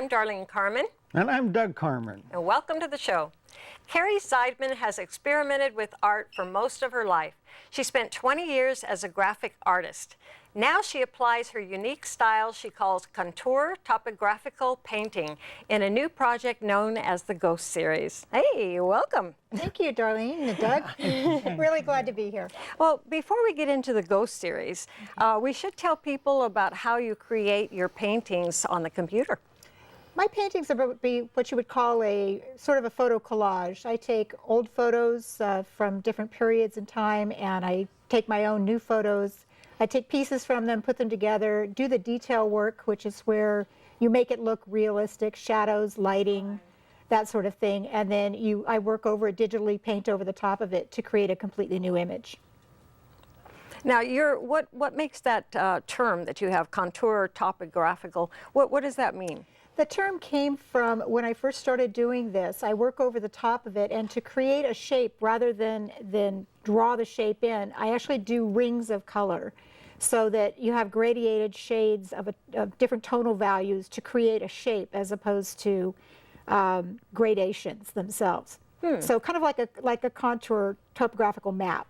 I'm Darlene Carman. And I'm Doug Carman. And welcome to the show. Carrie Zeidman has experimented with art for most of her life. She spent 20 years as a graphic artist. Now she applies her unique style she calls contour topographical painting in a new project known as the Ghost Series. Hey, welcome. Thank you, Darlene and Doug. Really glad to be here. Well, before we get into the Ghost Series, we should tell people about how you create your paintings on the computer. My paintings would be what you would call a sort of a photo collage. I take old photos from different periods in time, and I take my own new photos. I take pieces from them, put them together, do the detail work, which is where you make it look realistic, shadows, lighting, that sort of thing, and then I work over it, digitally paint over the top of it to create a completely new image. Now, what makes that term that you have, contour topographical, what does that mean? The term came from when I first started doing this. I work over the top of it, and to create a shape rather than draw the shape in, I actually do rings of color so that you have gradiated shades of different tonal values to create a shape as opposed to gradations themselves. So kind of like a contour topographical map.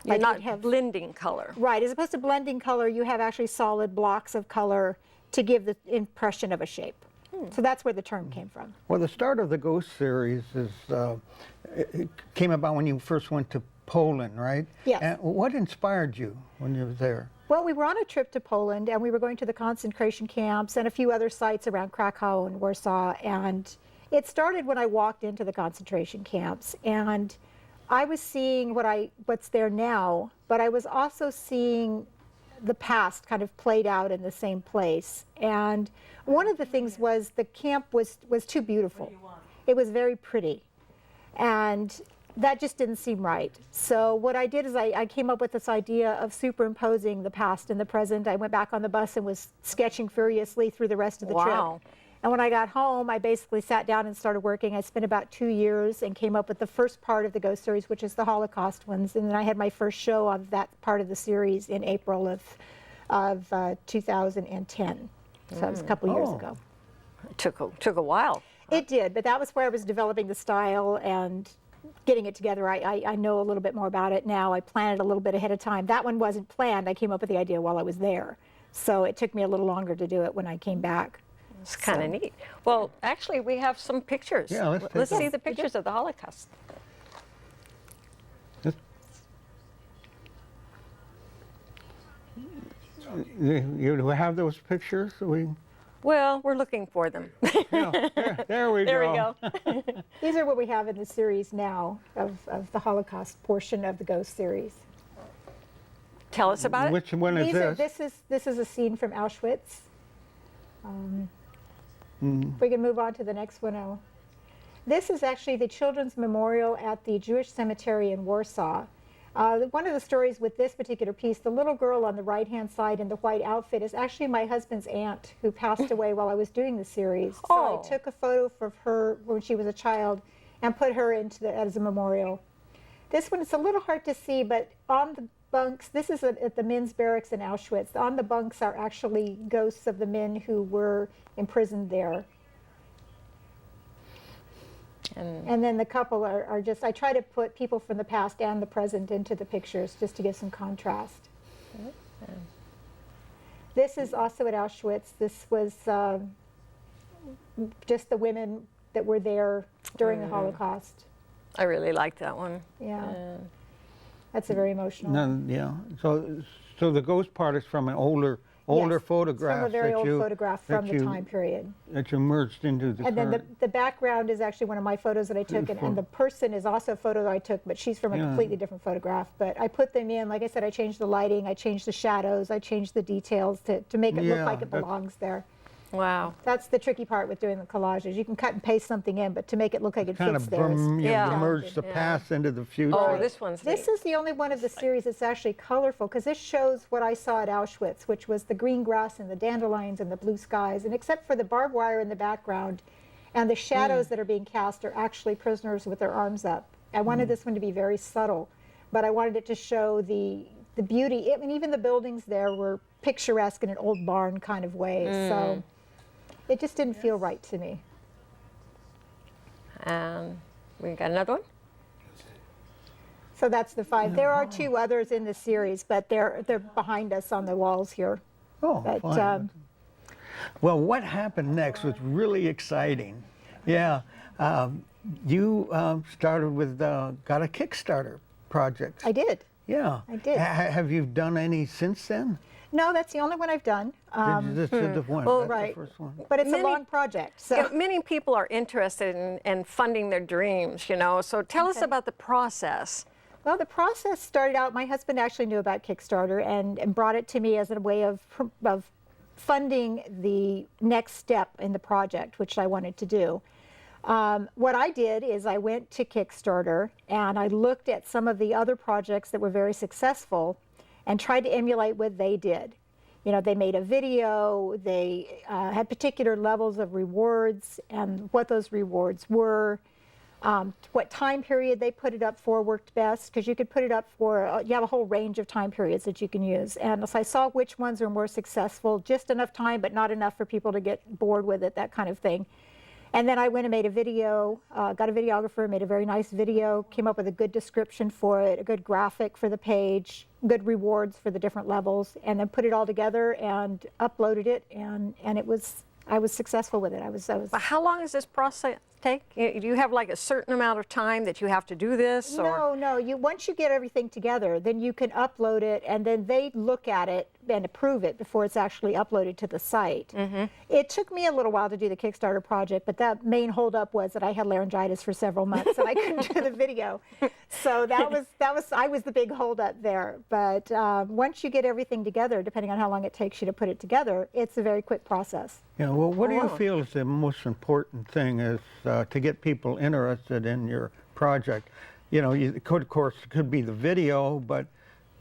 You're not blending color. Right, as opposed to blending color, you have actually solid blocks of color to give the impression of a shape. So that's where the term came from. Well, the start of the Ghost Series it came about when you first went to Poland, right? Yes. And what inspired you when you were there? Well, we were on a trip to Poland, and we were going to the concentration camps and a few other sites around Krakow and Warsaw. And it started when I walked into the concentration camps, and I was seeing what's there now, but I was also seeing the past kind of played out in the same place. And one of the things was the camp was too beautiful. It was very pretty, and that just didn't seem right. So what I did is I came up with this idea of superimposing the past and the present. I went back on the bus and was sketching furiously through the rest of the trip. And when I got home, I basically sat down and started working. I spent about 2 years and came up with the first part of the Ghost Series, which is the Holocaust ones. And then I had my first show of that part of the series in April of 2010. So that was a couple years ago. It took a while. It did, but that was where I was developing the style and getting it together. I know a little bit more about it now. I planned it a little bit ahead of time. That one wasn't planned. I came up with the idea while I was there. So it took me a little longer to do it when I came back. It's kind of neat. Well, actually, we have some pictures. Yeah, let's see the pictures of the Holocaust. You have those pictures? Well, we're looking for them. Yeah, there we go. There we go. These are what we have in the series now of the Holocaust portion of the Ghost Series. Tell us about it. Which one is this? This is a scene from Auschwitz. If we can move on to the next one. This is actually the Children's Memorial at the Jewish Cemetery in Warsaw. One of the stories with this particular piece, the little girl on the right-hand side in the white outfit is actually my husband's aunt who passed away while I was doing the series. So I took a photo of her when she was a child and put her as a memorial. This one is a little hard to see, but on the bunks, this is at the men's barracks in Auschwitz. On the bunks are actually ghosts of the men who were imprisoned there. And then the couple are just, I try to put people from the past and the present into the pictures just to give some contrast. This is also at Auschwitz. This was just the women that were there during the Holocaust. I really like that one. Yeah. That's a very emotional. Yeah. So the ghost part is from an older photograph. From a very old photograph from the time period. That you merged into the And then the background is actually one of my photos that I took, and the person is also a photo that I took, but she's from a completely different photograph. But I put them in, like I said, I changed the lighting, I changed the shadows, I changed the details to make it look like it belongs there. Wow. That's the tricky part with doing the collages. You can cut and paste something in, but to make it look like it fits there. Merge the past into the future. Oh, this one's This is the only one of the series that's actually colorful, because this shows what I saw at Auschwitz, which was the green grass and the dandelions and the blue skies, and except for the barbed wire in the background and the shadows that are being cast are actually prisoners with their arms up. I wanted this one to be very subtle, but I wanted it to show the beauty. I mean, even the buildings there were picturesque in an old barn kind of way. So It just didn't feel right to me. And we got another one. So that's the 5. There are 2 others in the series, but they're behind us on the walls here. Oh, But fine. Well, what happened next was really exciting. Yeah, you started with, got a Kickstarter project. I did. Yeah. I did. Have you done any since then? No, that's the only one I've done. This is the one. Well, That's right. the first one. But it's Many- a long project. So Yeah, many people are interested in funding their dreams, you know, so tell us Okay. about the process. Well, the process started out, my husband actually knew about Kickstarter and brought it to me as a way of funding the next step in the project, which I wanted to do. What I did is I went to Kickstarter and I looked at some of the other projects that were very successful and tried to emulate what they did. You know, they made a video, they had particular levels of rewards and what those rewards were. What time period they put it up for worked best, because you could put it up for, you have a whole range of time periods that you can use. And so I saw which ones are more successful, just enough time, but not enough for people to get bored with it, that kind of thing. And then I went and made a video, got a videographer, made a very nice video, came up with a good description for it, a good graphic for the page, good rewards for the different levels, and then put it all together and uploaded it, and I was successful with it. I was But how long does this process take? Do you have like a certain amount of time that you have to do this? Or? No. Once you get everything together, then you can upload it, and then they look at it and approve it before it's actually uploaded to the site. It took me a little while to do the Kickstarter project, but that main holdup was that I had laryngitis for several months and I couldn't do the video. So I was the big holdup there. But once you get everything together, depending on how long it takes you to put it together, it's a very quick process. Yeah, well, what do you wow. feel is the most important thing is to get people interested in your project? You know, it could, of course, it could be the video, but,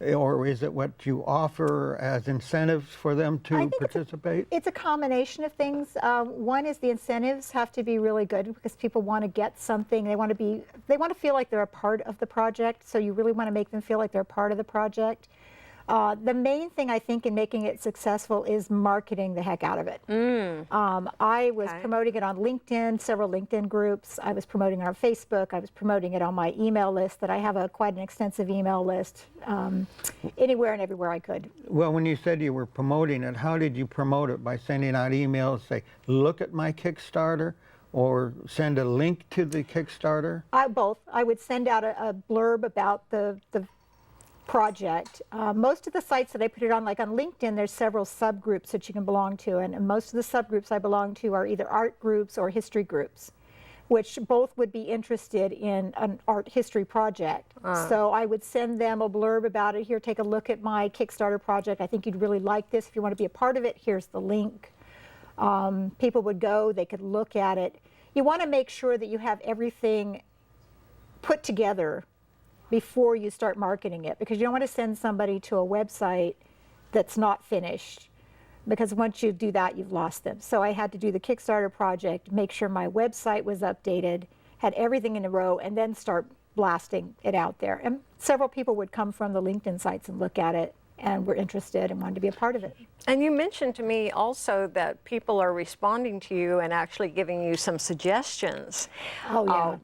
or is it what you offer as incentives for them I to think participate? It's a combination of things. One is the incentives have to be really good because people want to get something. They want to feel like they're a part of the project. So you really want to make them feel like they're part of the project. The main thing I think in making it successful is marketing the heck out of it. I was promoting it on LinkedIn, several LinkedIn groups. I was promoting it on Facebook. I was promoting it on my email list that I have quite an extensive email list, anywhere and everywhere I could. Well, when you said you were promoting it, how did you promote it? By sending out emails, say, look at my Kickstarter, or send a link to the Kickstarter? Both. I would send out a blurb about the project. Most of the sites that I put it on, like on LinkedIn, there's several subgroups that you can belong to, and most of the subgroups I belong to are either art groups or history groups, which both would be interested in an art history project. So I would send them a blurb about it. Here, take a look at my Kickstarter project. I think you'd really like this. If you want to be a part of it, here's the link. People would go, they could look at it. You want to make sure that you have everything put together before you start marketing it, because you don't want to send somebody to a website that's not finished, because once you do that, you've lost them. So I had to do the Kickstarter project, make sure my website was updated, had everything in a row, and then start blasting it out there. And several people would come from the LinkedIn sites and look at it and were interested and wanted to be a part of it. And you mentioned to me also that people are responding to you and actually giving you some suggestions. Oh, yeah.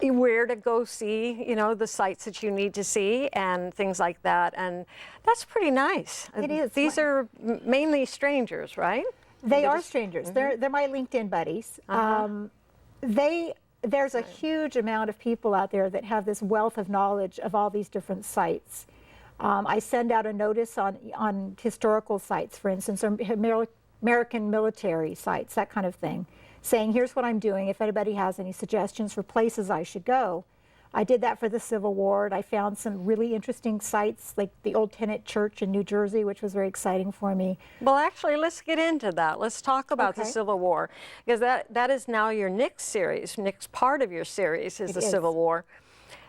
Where to go see, you know, the sites that you need to see and things like that. And that's pretty nice. It is. These are mainly strangers, right? They are strangers. They're my LinkedIn buddies. There's a huge amount of people out there that have this wealth of knowledge of all these different sites. I send out a notice on historical sites, for instance, or American military sites, that kind of thing, saying, here's what I'm doing. If anybody has any suggestions for places I should go. I did that for the Civil War. I found some really interesting sites, like the Old Tenet Church in New Jersey, which was very exciting for me. Well, actually, let's get into that. Let's talk about the Okay. Civil War, because that is now your next series. Next part of your series is the Civil War.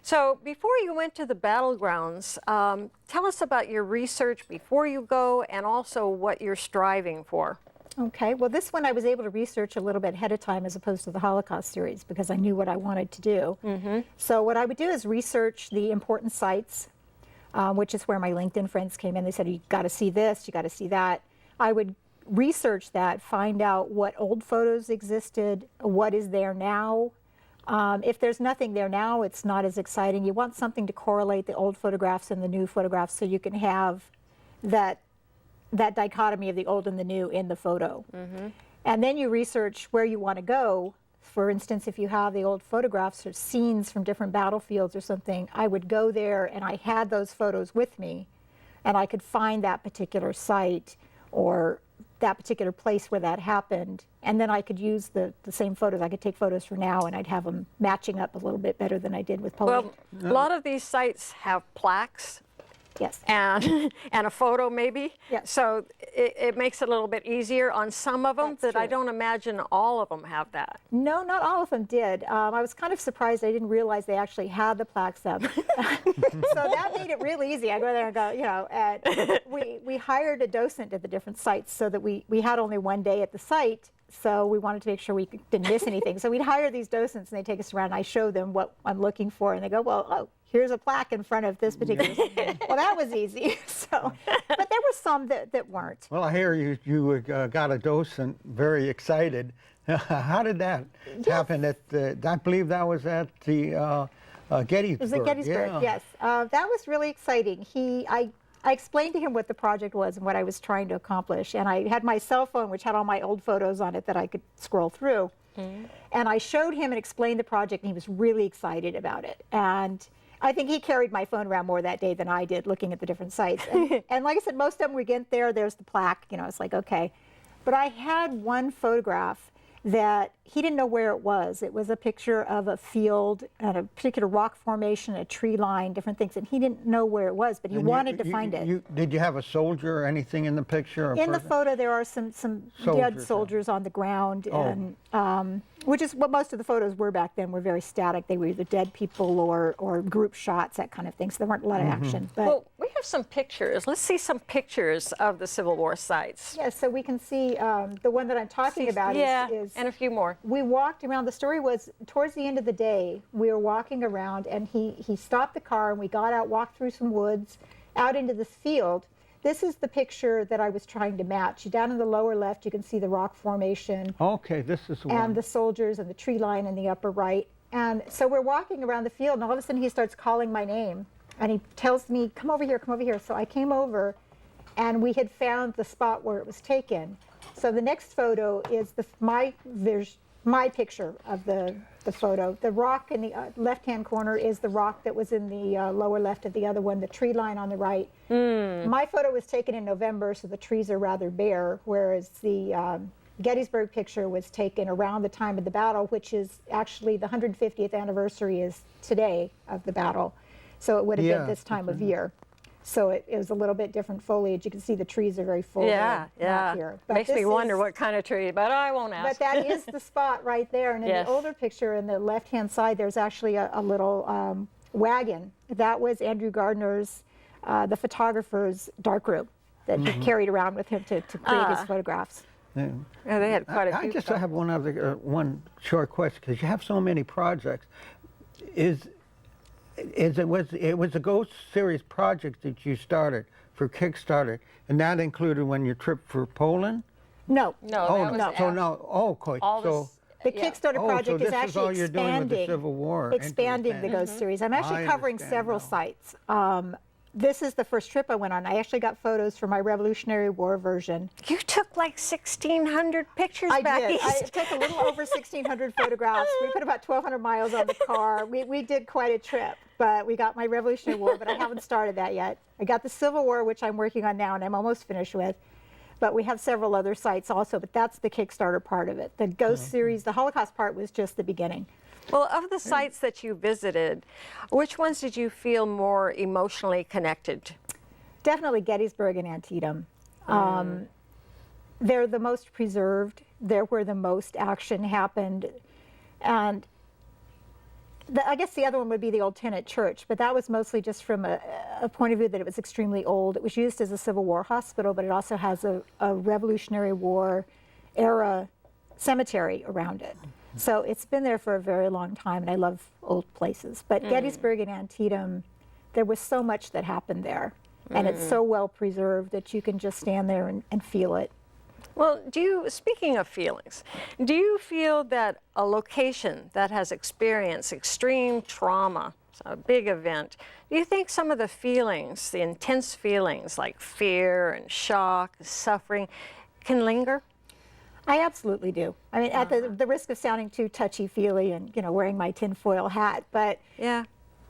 So before you went to the battlegrounds, tell us about your research before you go and also what you're striving for. Okay, well, this one I was able to research a little bit ahead of time as opposed to the Holocaust series because I knew what I wanted to do. So what I would do is research the important sites, which is where my LinkedIn friends came in. They said, you got to see this, you got to see that. I would research that, find out what old photos existed, what is there now. If there's nothing there now, it's not as exciting. You want something to correlate the old photographs and the new photographs so you can have that dichotomy of the old and the new in the photo. And then you research where you want to go. For instance, if you have the old photographs or scenes from different battlefields or something, I would go there and I had those photos with me and I could find that particular site or that particular place where that happened. And then I could use the same photos. I could take photos for now and I'd have them matching up a little bit better than I did with Poland. Well, a lot of these sites have plaques. Yes. And a photo maybe. Yes. So it makes it a little bit easier on some of them, That's but I true. don't imagine all of them have that. No, not all of them did. I was kind of surprised. I didn't realize they actually had the plaques up. So that made it real easy. I go there and go, you know, and we hired a docent at the different sites so that we had only one day at the site. So we wanted to make sure we didn't miss anything. So we'd hire these docents and they take us around and I show them what I'm looking for and they go, well, oh, here's a plaque in front of this particular thing. Well, that was easy. So, but there were some that weren't. Well, I hear you got a docent very excited. How did that happen? I believe that was at the Gettysburg. It was at Gettysburg, yeah. yes. That was really exciting. I explained to him what the project was and what I was trying to accomplish. And I had my cell phone, which had all my old photos on it that I could scroll through. And I showed him and explained the project, and he was really excited about it. And I think he carried my phone around more that day than I did, looking at the different sites. And like I said, most of them we get there's the plaque, you know, it's like, okay. But I had one photograph that he didn't know where it was. It was a picture of a field and a particular rock formation, a tree line, different things, and he didn't know where it was, but he wanted to find it. Did you have a soldier or anything in the picture? In the photo, there are some dead soldiers on the ground, and which is what most of the photos were back then. Were very static. They were either dead people or group shots, that kind of thing. So there weren't a lot of action. But Well, we have some pictures. Let's see some pictures of the Civil War sites. yeah, so we can see the one that I'm talking about is and a few more. we walked around. The story was towards the end of the day, we were walking around and he stopped the car and we got out, walked through some woods, out into this field. This is the picture that I was trying to match. Down in the lower left, you can see the rock formation. Okay, this is the one. And the soldiers and the tree line in the upper right. And so we're walking around the field and all of a sudden he starts calling my name and he tells me, come over here, come over here. So I came over and we had found the spot where it was taken. So the next photo is my picture of the photo. The rock in the left-hand corner is the rock that was in the lower left of the other one, the tree line on the right. My photo was taken in November, so the trees are rather bare, whereas the Gettysburg picture was taken around the time of the battle, which is actually the 150th anniversary is today of the battle. So it would have been this time of year. So it was a little bit different foliage. You can see the trees are very full. Yeah. Here. But Makes me this wonder is- what kind of tree, but I won't ask. But that is the spot right there. And in Yes. the older picture, in the left-hand side, there's actually a little wagon. That was Andrew Gardner's, the photographer's darkroom that he carried around with him to create his photographs. Yeah. Yeah, they had quite a few. I just have one other one short question because you have so many projects. It was a Ghost series project that you started for Kickstarter, and that included when your trip for Poland. No. No, Oh, that was no. So now, okay. all So this. The Yeah. Kickstarter Oh, so project this is is actually all you're doing with the expanding, Civil War. expanding the Ghost series. I'm actually I covering understand several now. sites. This is the first trip I went on. I actually got photos for my Revolutionary War version. You took like 1,600 pictures I back did. I east. took a little over 1,600 photographs. We put about 1,200 miles on the car. We did quite a trip, but we got my Revolutionary War, but I haven't started that yet. I got the Civil War, which I'm working on now, and I'm almost finished with. But we have several other sites also, but that's the Kickstarter part of it. The Ghost series, the Holocaust part was just the beginning. Well, of the sites that you visited, which ones did you feel more emotionally connected to? Definitely Gettysburg and Antietam. They're the most preserved. They're where the most action happened. And I guess the other one would be the old Tenant Church, but that was mostly just from a point of view that it was extremely old. It was used as a Civil War hospital, but it also has a Revolutionary War era cemetery around it. So it's been there for a very long time, and I love old places. But Gettysburg and Antietam, there was so much that happened there, and it's so well preserved that you can just stand there and feel it. Well, speaking of feelings, do you feel that a location that has experienced extreme trauma, a big event, do you think some of the feelings, the intense feelings like fear and shock, suffering, can linger? I absolutely do. I mean, at the risk of sounding too touchy-feely and, wearing my tinfoil hat, but yeah,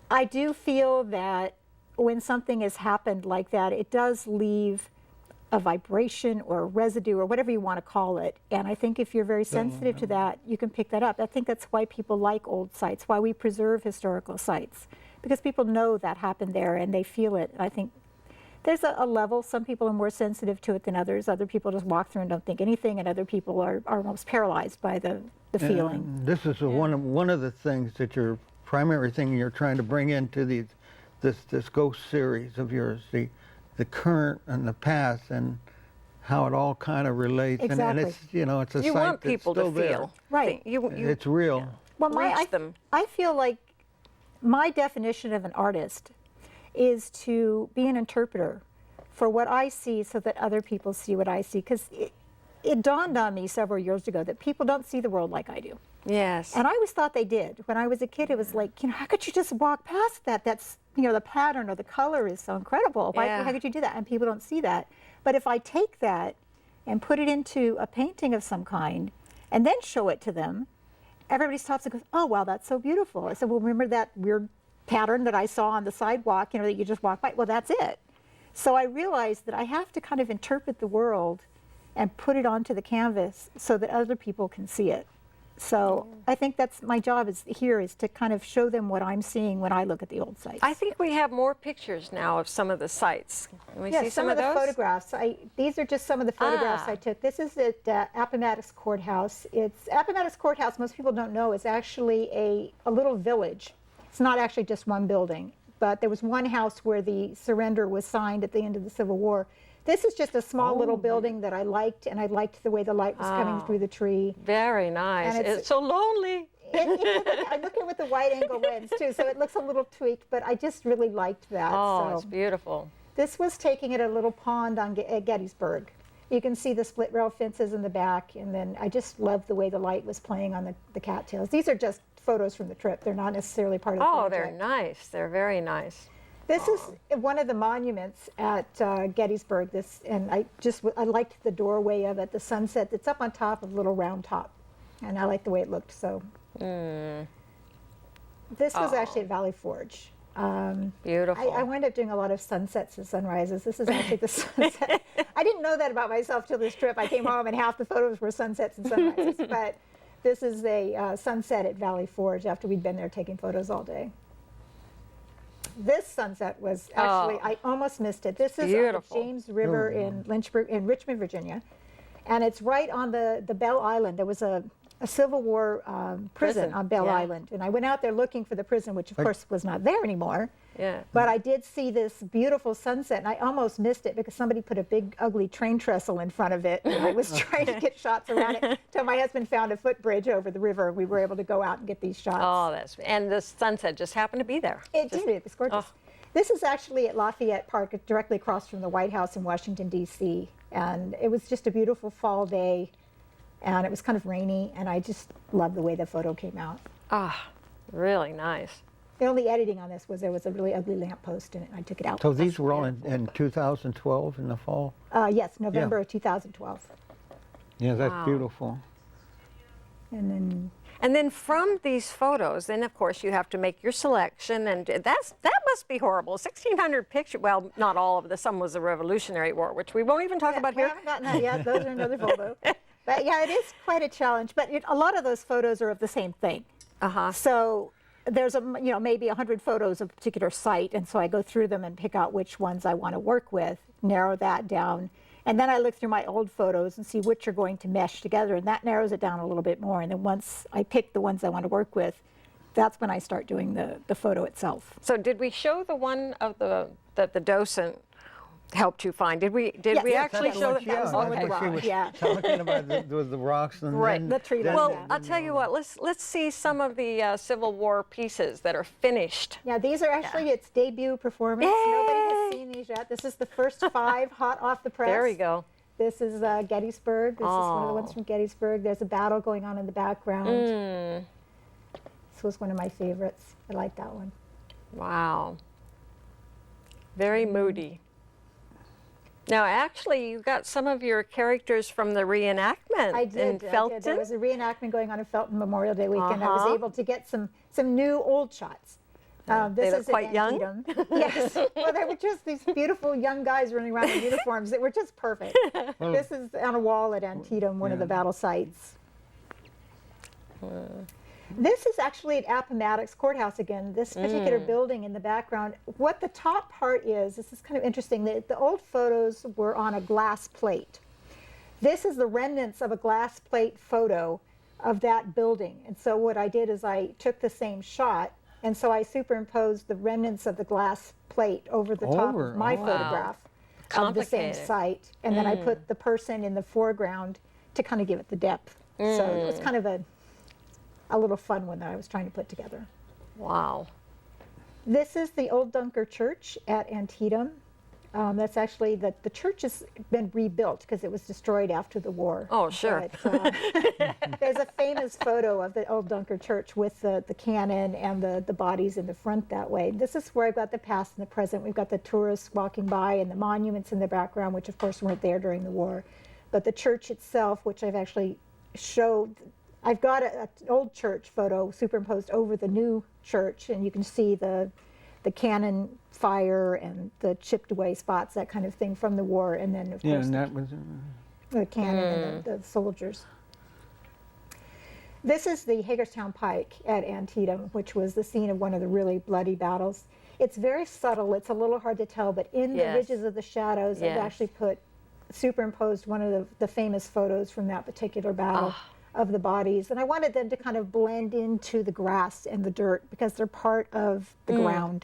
I do feel that when something has happened like that, it does leave a vibration or a residue or whatever you want to call it. And I think if you're very sensitive to that, you can pick that up. I think that's why people like old sites, why we preserve historical sites, because people know that happened there and they feel it. I think there's a level. Some people are more sensitive to it than others. Other people just walk through and don't think anything, and other people are almost paralyzed by the feeling. This is one of the things that your primary thing you're trying to bring into this ghost series of yours, the current and the past and how it all kind of relates. Exactly. And it's, it's a you site want people that's to still there. feel. Right. It's real. Yeah. Well, Reach them. I feel like my definition of an artist is to be an interpreter for what I see so that other people see what I see. Because it dawned on me several years ago that people don't see the world like I do. Yes. And I always thought they did. When I was a kid, it was like, how could you just walk past that? That's, the pattern or the color is so incredible. Yeah. How could you do that? And people don't see that. But if I take that and put it into a painting of some kind and then show it to them, everybody stops and goes, oh, wow, that's so beautiful. I said, well, remember that weird pattern that I saw on the sidewalk, that you just walk by? Well, that's it. So I realized that I have to kind of interpret the world and put it onto the canvas so that other people can see it. So I think that's my job is to kind of show them what I'm seeing when I look at the old sites. I think we have more pictures now of some of the sites. Can we see some of the those? photographs. These are just some of the photographs I took. This is at Appomattox Courthouse. Appomattox Courthouse, most people don't know, is actually a little village. It's not actually just one building, but there was one house where the surrender was signed at the end of the Civil War. This is just a small little building that I liked, and I liked the way the light was coming through the tree. Very nice. And it's so lonely. I'm looking with the wide angle lens too, so it looks a little tweaked, but I just really liked that. Oh, so. it's beautiful. This was taken at a little pond at Gettysburg. You can see the split rail fences in the back, and then I just loved the way the light was playing on the cattails. These are just photos from the trip. They're not necessarily part of the project. Oh, they're nice. They're very nice. This is one of the monuments at Gettysburg. I liked the doorway of it, the sunset that's up on top of Little Round Top, and I liked the way it looked. So this was actually at Valley Forge. Beautiful. I wound up doing a lot of sunsets and sunrises. This is actually the sunset. I didn't know that about myself till this trip. I came home and half the photos were sunsets and sunrises. But this is a sunset at Valley Forge after we'd been there taking photos all day. This sunset was actually, I almost missed it. This is beautiful. on the James River in Richmond, Virginia. And it's right on the Belle Island. There was a Civil War prison on Belle Island. And I went out there looking for the prison, which of course was not there anymore. Yeah. But I did see this beautiful sunset, and I almost missed it because somebody put a big, ugly train trestle in front of it. And I was trying to get shots around it until my husband found a footbridge over the river, and we were able to go out and get these shots. Oh, and the sunset just happened to be there. It did. It was gorgeous. Oh. This is actually at Lafayette Park, directly across from the White House in Washington, D.C. And it was just a beautiful fall day, and it was kind of rainy, and I just loved the way the photo came out. Ah, really nice. The only editing on this was there was a really ugly lamppost in it, and I took it out. So these were all in 2012 in the fall? Yes, November of 2012. Yeah, that's beautiful. And then from these photos, then of course you have to make your selection, and that must be horrible. 1,600 pictures. Well, not all of them. Some was the Revolutionary War, which we won't even talk about we here. haven't gotten that yet. Those are another photo. But yeah, it is quite a challenge. But a lot of those photos are of the same thing. So there's maybe 100 photos of a particular site, and so I go through them and pick out which ones I want to work with, narrow that down, and then I look through my old photos and see which are going to mesh together, and that narrows it down a little bit more. And then once I pick the ones I want to work with, that's when I start doing the photo itself. So did we show the one of that the docent helped you find? Did we actually show that? That was the one with the rock. Talking about the rocks and Right. then, The tree does Well, that. I'll tell you what. Let's see some of the Civil War pieces that are finished. Yeah, these are actually its debut performance. Yay! Nobody has seen these yet. This is the first 5 hot off the press. There we go. This is Gettysburg. This is one of the ones from Gettysburg. There's a battle going on in the background. This was one of my favorites. I like that one. Wow. Very moody. Now, actually, you got some of your characters from the reenactment I did. Felton. There was a reenactment going on in Felton Memorial Day weekend. I was able to get some new old shots. They look quite young. Yes. Well, they were just these beautiful young guys running around in uniforms that were just perfect. This is on a wall at Antietam, one of the battle sites. This is actually at Appomattox Courthouse again, this particular building in the background. What the top part is, this is kind of interesting, the old photos were on a glass plate. This is the remnants of a glass plate photo of that building. And so what I did is I took the same shot, and so I superimposed the remnants of the glass plate over the top of my photograph of the same site. And then I put the person in the foreground to kind of give it the depth. So it was kind of a little fun one that I was trying to put together. Wow. This is the old Dunker Church at Antietam. That's actually, the church has been rebuilt because it was destroyed after the war. Oh, sure. But, there's a famous photo of the old Dunker Church with the cannon and the bodies in the front that way. This is where I've got the past and the present. We've got the tourists walking by and the monuments in the background, which of course weren't there during the war. But the church itself, which I've actually showed, I've got an old church photo superimposed over the new church, and you can see the cannon fire and the chipped away spots, that kind of thing from the war, and then of course and that was the cannon and the soldiers. This is the Hagerstown Pike at Antietam, which was the scene of one of the really bloody battles. It's very subtle, it's a little hard to tell, but in the ridges of the shadows, I've actually superimposed one of the famous photos from that particular battle. Of the bodies, and I wanted them to kind of blend into the grass and the dirt because they're part of the ground.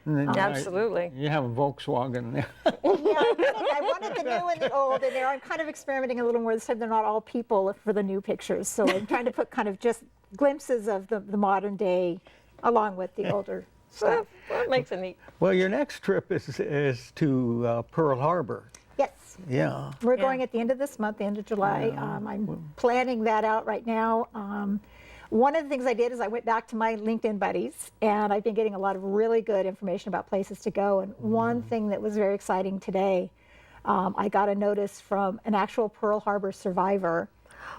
Absolutely. You have a Volkswagen there. Yeah, I wanted the new and the old in there. I'm kind of experimenting a little more this time. They're not all people for the new pictures, so I'm trying to put kind of just glimpses of the modern day along with the older stuff. Well, that makes it neat. Well, your next trip is to Pearl Harbor. Yes. Yeah. We're going at the end of this month, the end of July. I'm planning that out right now. One of the things I did is I went back to my LinkedIn buddies, and I've been getting a lot of really good information about places to go. And one thing that was very exciting today, I got a notice from an actual Pearl Harbor survivor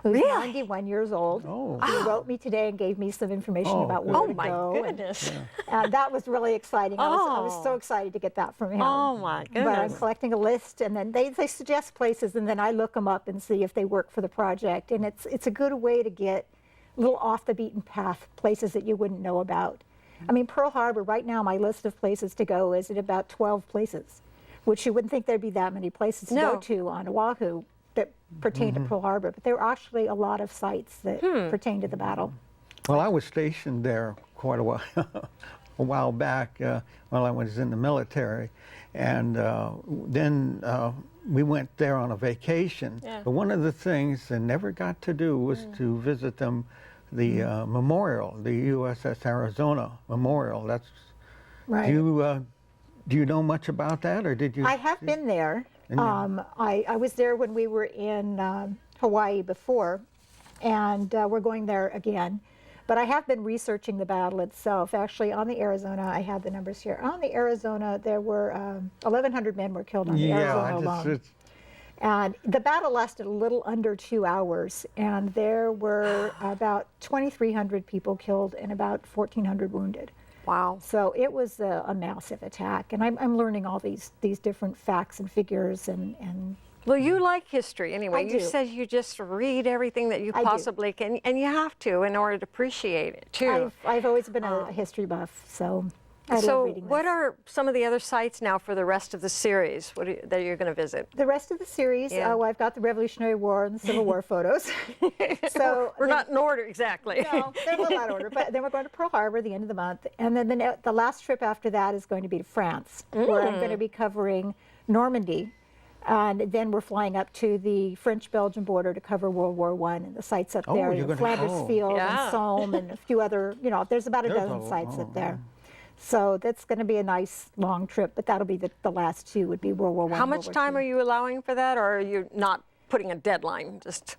who's 91 years old. He wrote me today and gave me some information about where to go. Oh, my goodness. And that was really exciting. I was so excited to get that from him. Oh, my goodness. But I'm collecting a list, and then they suggest places, and then I look them up and see if they work for the project. And it's a good way to get a little off the beaten path, places that you wouldn't know about. I mean, Pearl Harbor, right now, my list of places to go is at about 12 places, which you wouldn't think there'd be that many places to go to on Oahu that pertain to Pearl Harbor, but there are actually a lot of sites that pertain to the battle. Well, I was stationed there quite a while back while I was in the military, and then we went there on a vacation. But one of the things I never got to do was to visit them, the memorial, the USS Arizona Memorial. That's right. Do you know much about that, or did you? I have been there. I was there when we were in Hawaii before, and we're going there again. But I have been researching the battle itself. Actually, on the Arizona, I have the numbers here. On the Arizona, there were 1,100 men were killed on the Arizona alone. And the battle lasted a little under 2 hours, and there were about 2,300 people killed and about 1,400 wounded. Wow. So it was a massive attack, and I'm learning all these different facts and figures and Well, you like history anyway. I You do. said you just read everything that you possibly can, and you have to in order to appreciate it too. I've always been a history buff, so I love reading what this. are some of the other sites now for the rest of the series that you're going to visit? The rest of the series, well, I've got the Revolutionary War and the Civil War photos. So we're not in order exactly. No, they're a little out of order. But then we're going to Pearl Harbor at the end of the month, and then the last trip after that is going to be to France, where I'm going to be covering Normandy. And then we're flying up to the French-Belgian border to cover World War I and the sites up there, you're the gonna- Flanders Field Yeah. and Somme and a few other, there's about a dozen a- sites up there. So that's going to be a nice long trip, but that'll be the last two would be World War I. How much time are you allowing for that, or are you not putting a deadline? Just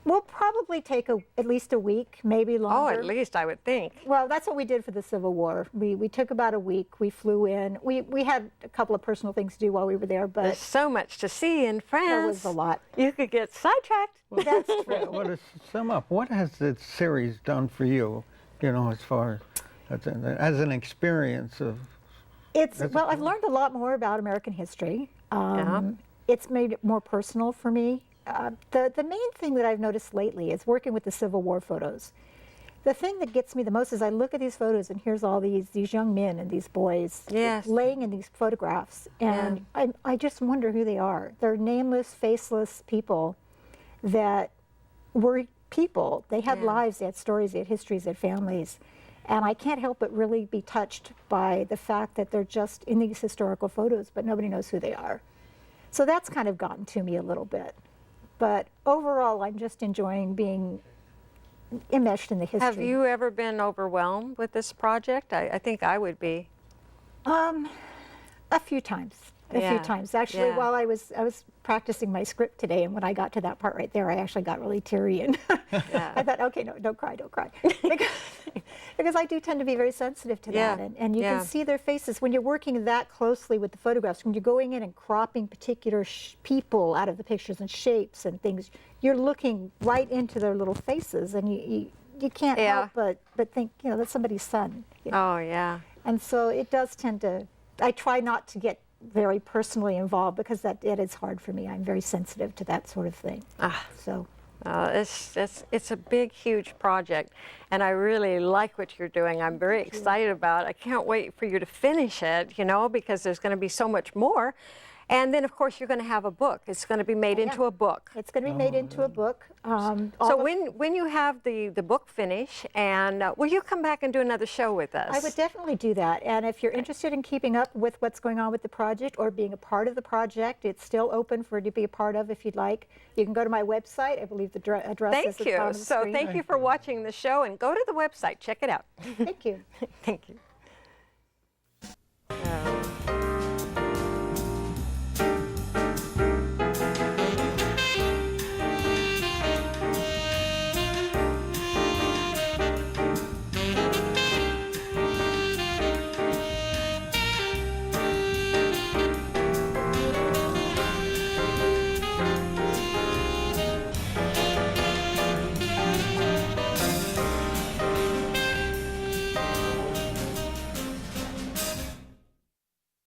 We'll probably take at least a week, maybe longer. Oh, at least I would think. Well, that's what we did for the Civil War. We took about a week. We flew in. We had a couple of personal things to do while we were there, but There's so much to see in France. there was a lot. You could get sidetracked. That's true. Well, to sum up, what has this series done for you, you know, as far as an experience of... Well, I've learned a lot more about American history. It's made it more personal for me. The main thing that I've noticed lately is working with the Civil War photos. The thing that gets me the most is I look at these photos and here's all these young men and these boys laying in these photographs, and I just wonder who they are. They're nameless, faceless people that were people. They had lives, they had stories, they had histories, they had families. And I can't help but really be touched by the fact that they're just in these historical photos, but nobody knows who they are. So that's kind of gotten to me a little bit. But overall, I'm just enjoying being enmeshed in the history. Have you ever been overwhelmed with this project? I think I would be. A few times. A few times. Actually, while I was practicing my script today, and when I got to that part right there, I actually got really teary, and I thought, okay, no, don't cry, because I do tend to be very sensitive to that, and you can see their faces when you're working that closely with the photographs. When you're going in and cropping particular people out of the pictures and shapes and things, you're looking right into their little faces, and you can't help but think, you know, that's somebody's son. You know? Oh, yeah. And so it does tend to. I try not to get very personally involved because it is hard for me. I'm very sensitive to that sort of thing. So it's a big, huge project, and I really like what you're doing. I'm very excited about it. I can't wait for you to finish it, you know, because there's going to be so much more. And then, of course, you're going to have a book. It's going to be made into a book. It's going to be made into a book. So when you have the book finish, and will you come back and do another show with us? I would definitely do that. And if you're interested in keeping up with what's going on with the project or being a part of the project, it's still open for you to be a part of if you'd like. You can go to my website. I believe the address is at the bottom of the screen. Thank you for watching the show, and go to the website. Check it out. Thank you. Thank you.